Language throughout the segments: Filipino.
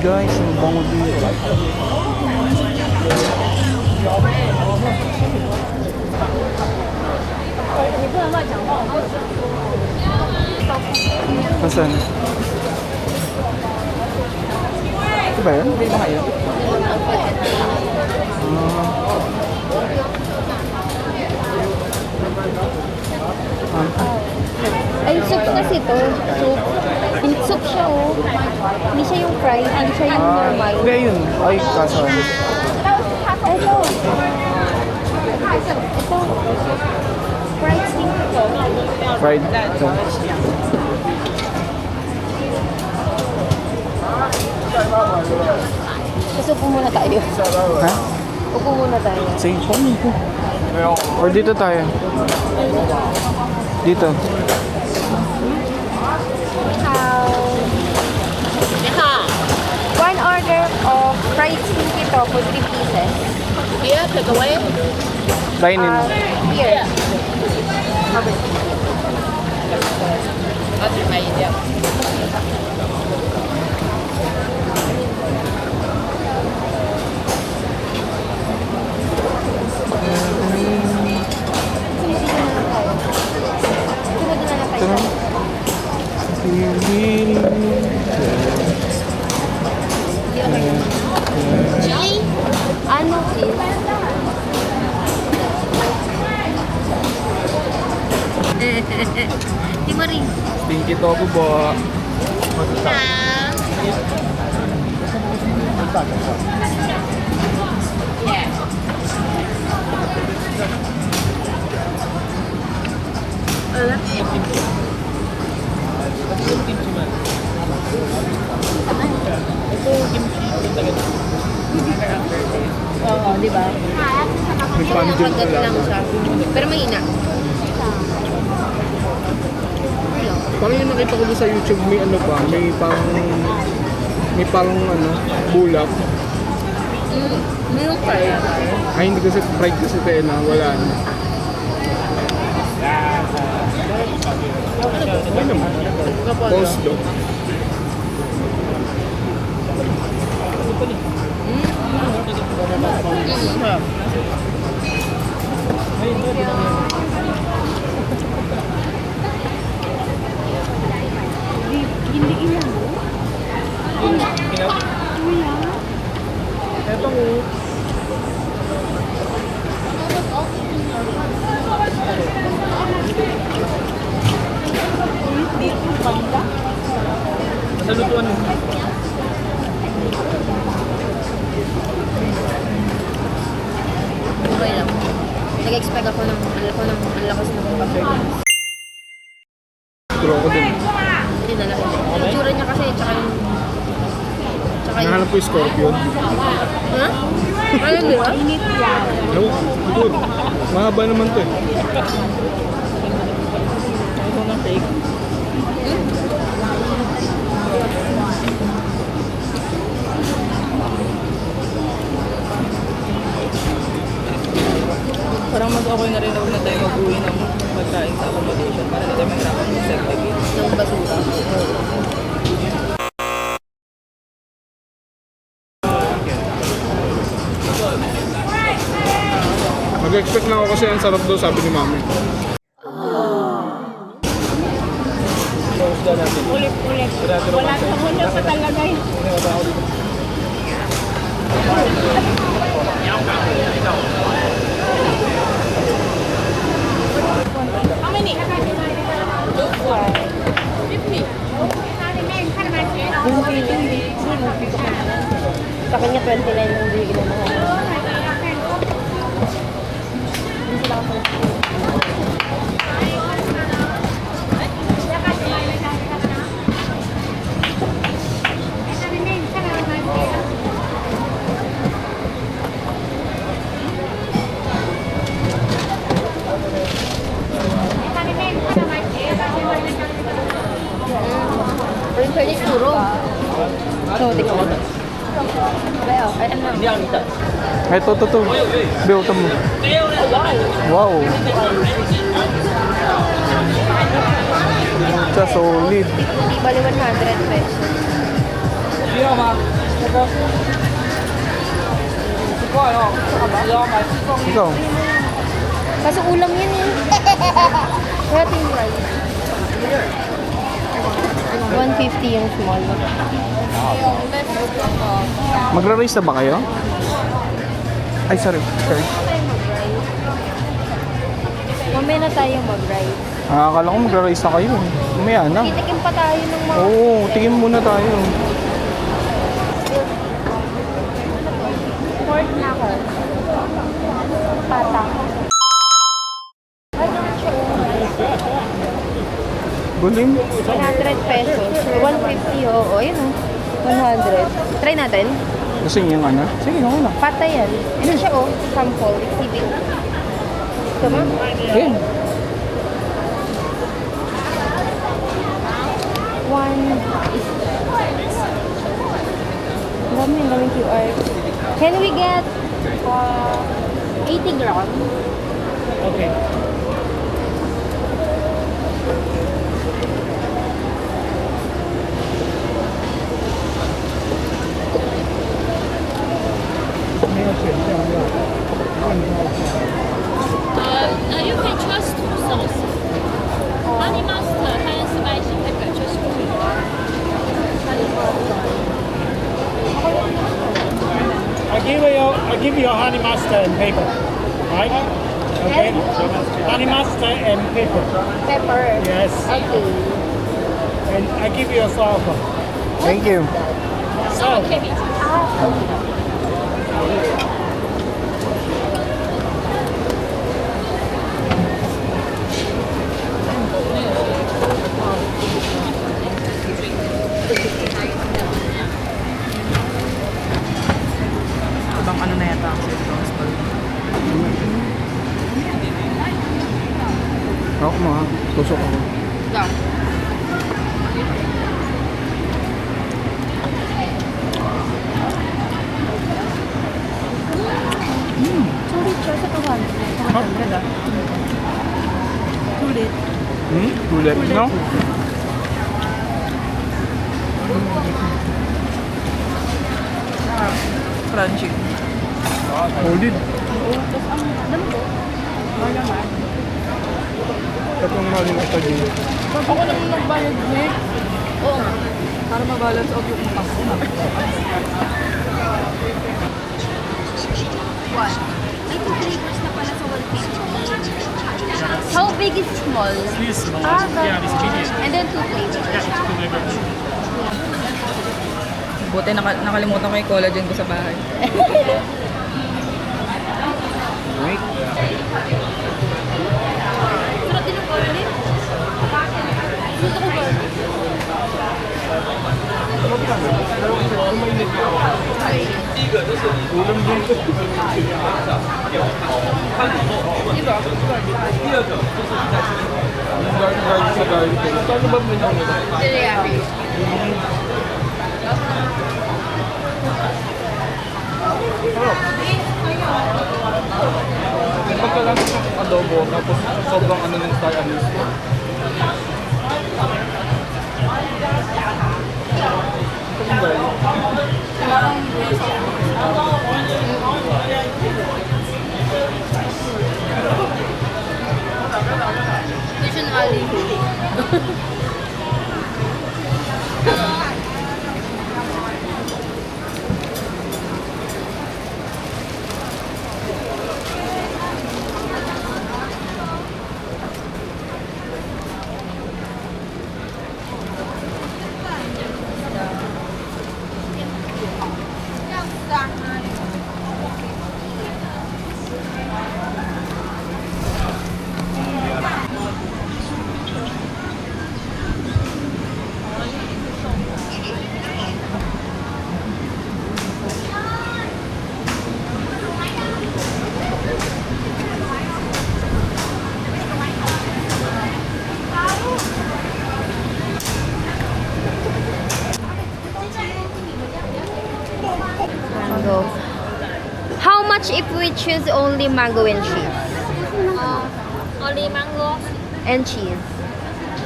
Guys, ang bango dito. Nasaan? Ito ba yun? Hindi ba kayo? Ay, soup kasi to. Soup. Soup siya, oh. Hindi siya yung fried, hindi siya yung normal. Hindi, yun. Ay, kaso. Ito. Ito. Fried steak ito. Fried. Ito. Kasi upo muna tayo. Ha? Upo muna tayo. Sige, kunin ko. Or dito tayo. Dito. One order of fried steak ito for 3 pieces. Yeah, take away. Dine-in. Here. That's my idea. Ito na. Chili? Ano please? Timari. Stinky tofu po. Oo, di ba? May panjol ko lang. Lang siya. Pero mahina. Parang yung nakita ko doon sa YouTube, may ano pa, may parang ano, bulak. Mayroon fried. Ay, hindi kasi fried kasi tayo na, wala na. Ano naman? Toast do. Hindi ilan. Ito mo. Nasa lutuan mo. Okay lang. Nag-expect ako ng ang lakas ng performance. Draw ko din. Hindi na lang. Yung tsura niya kasi, tsaka yung... Nahanap ko yung scorpion. Ha? Ano ba? Init yan. No, good. Mahaba naman to eh. Ito ng steak. Parang mag-okay na rin, huwag na tayo mag-uwi ng pagkain sa accommodation para hindi tayo mahirapan mag-segregate ng basura. Nag-expect na ako kasi ang sarap daw, sabi ni Mami. Ulit. Wala sa muna pa talaga eh. How many? 50. Sa kanya 29 ang bigyan na naman. Printer ni Kuro. So, tingnan mo. Kaya, ay ano. Ito. Built mo. Wow. Siya solid. Bali 100 pesos. Ikaw. Kaso ulam yun eh. Kaya tingnan. 150 yung small. Magra-race na ba kayo? Ay, sorry. Mamaya na tayo mag-ride. Akala ko magra-race na kayo. Mamaya na. Titikim pa tayo ng mga... Oo, tingin muna tayo. Pork na ako. Pata. Buling. 100 pesos. 150 oo. Yun o. 100. Try natin. Gusto niyo yung ano? Sige, okay lang. Pata yan. Ito siya o. Sample. Exhibit. Ito mo? Ayan. Daming QR. Can we get 80 grams? Okay. You can trust two sauce. Honey mustard and spicy pepper. Just I give you a honey mustard and paper, right? Okay. Honey mustard and paper. Pepper. Yes. Okay. And I give you a sulfur. Thank you. So, Ibang ano na yata kasi ito. Ako mga. Tusok ako. Sorry, siya sa kawan. Sulit. Ulit, no? Crunchy. Solid. Itong maling ito dito. Ako naman nagbayad niya. Oo nga. Para ma-balance out yung tax na. What? May 2 flavors na pala sa 150. How big is small? this small. Ah, Yeah, this medium. and then 2 flavors. Yeah, it's two flavors. Buti nakalimutan ko yung collagen ko sa bahay. Wait. Sarap din ang garlic. Gusto ko garlic. Ulam dito. Garlic sa garlic. Ano ba mo nyo? Teriyaki. Pagka lang sa adobo, tapos sobrang ano ng star anise. Ito yung garlic. Ito siya na choose only mango and cheese. Only mango, And cheese.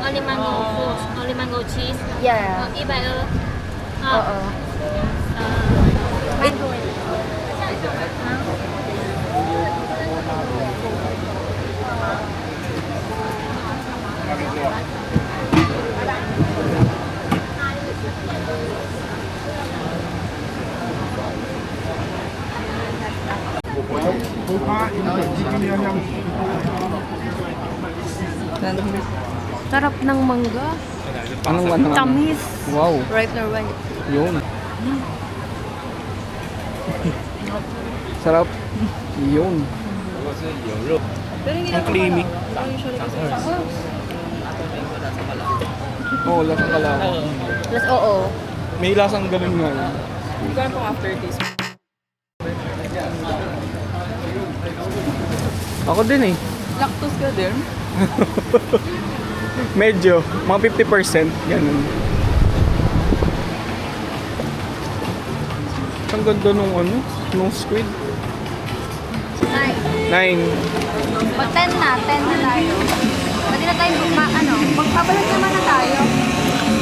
only mango fruit, only mango cheese. Yeah. 120. Oo. Mango. Sarap ng mangga. Anong? Tamis. Wow, Right na right. yun. Sarap. Yun. Pero hindi Ang creamy. Usually kasi Oo, lasang kalawa. Plus, oo. May lasang ganun nga yun. hindi ko alam kung aftertaste. Ako din eh. Lactose ka din? Medyo, mga 50%, ganun. Ang ganda nung ano, nung squid. 9. Pag 10 na tayo. Pwede na tayo magpapalit naman na tayo.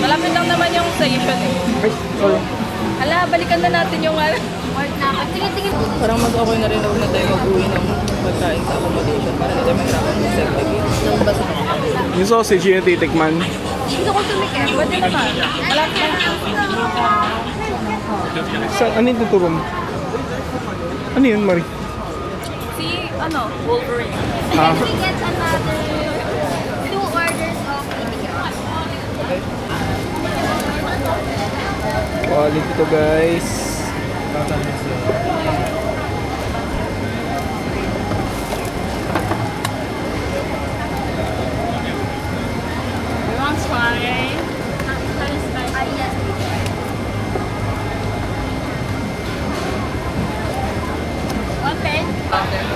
Malapit lang naman yung station eh. Ay, sorry. Hala, balikan na natin yung ano. Work na. Tingin-tingin. Parang mas okay na rin huwag na tayo mag-uwi ng pagkain sa accommodation para hindi tayo mahirapan ng segregate. Nung basta Yung sausage yung titikman. Gusto ko tumikim. Pwede naman. Malapit lang. Ano yung tuturo mo? Ano yun, Marie? Si, Wolverine. Ah, We get another 2 orders of itikam. quality to guys. We want try. Very spicy. Yes. Okay.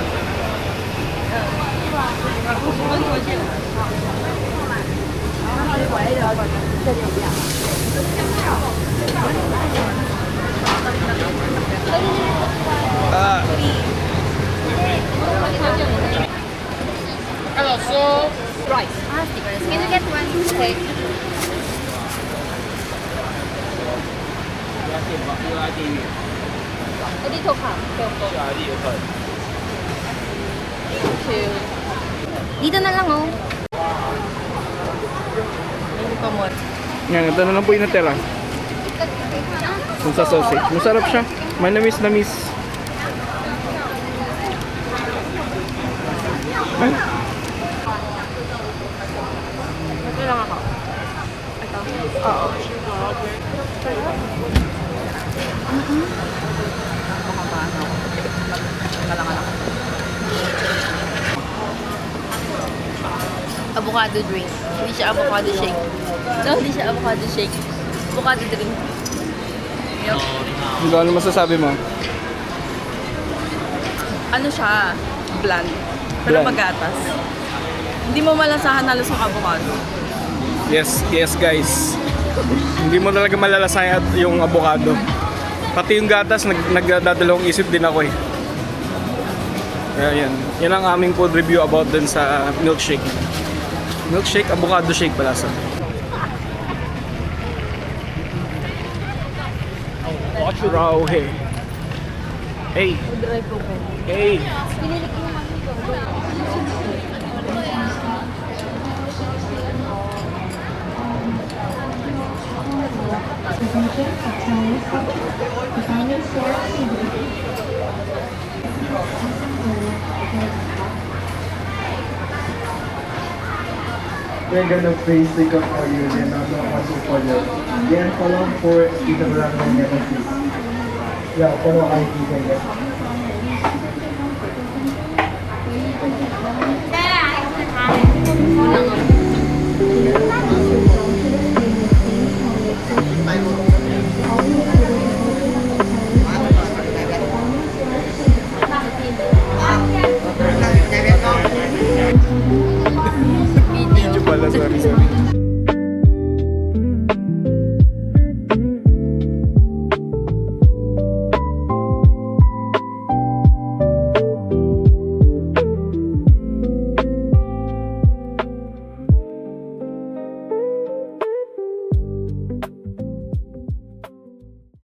Ah, Stickers. Can you get one steak? Dito ka. Dito na lang oh. Hindi pa mo. yan, ito na lang po yung natira. Kung sa sausage. Masarap siya. Manamis-namis. Ay, Ito lang ako. Oo. Avocado drink. Hindi siya avocado shake. No, hindi siya avocado shake. Avocado drink. ano masasabi mo? Ano siya? Bland. Pero Bland. magatas. Hindi mo malasahan halos ang avocado. Yes, yes guys. Hindi mo talaga malalasayan yung avocado. Pati yung gatas, nagdadalawang isip din ako eh. Kaya yan. Yan ang aming food review about dun sa milkshake. Milkshake, avocado shake pala sa. Raw hey. Hey. Hey. We're gonna face the cup for you and I'm not watching for you. Yan, follow for kita berang dengan Yeah, follow ID kaya.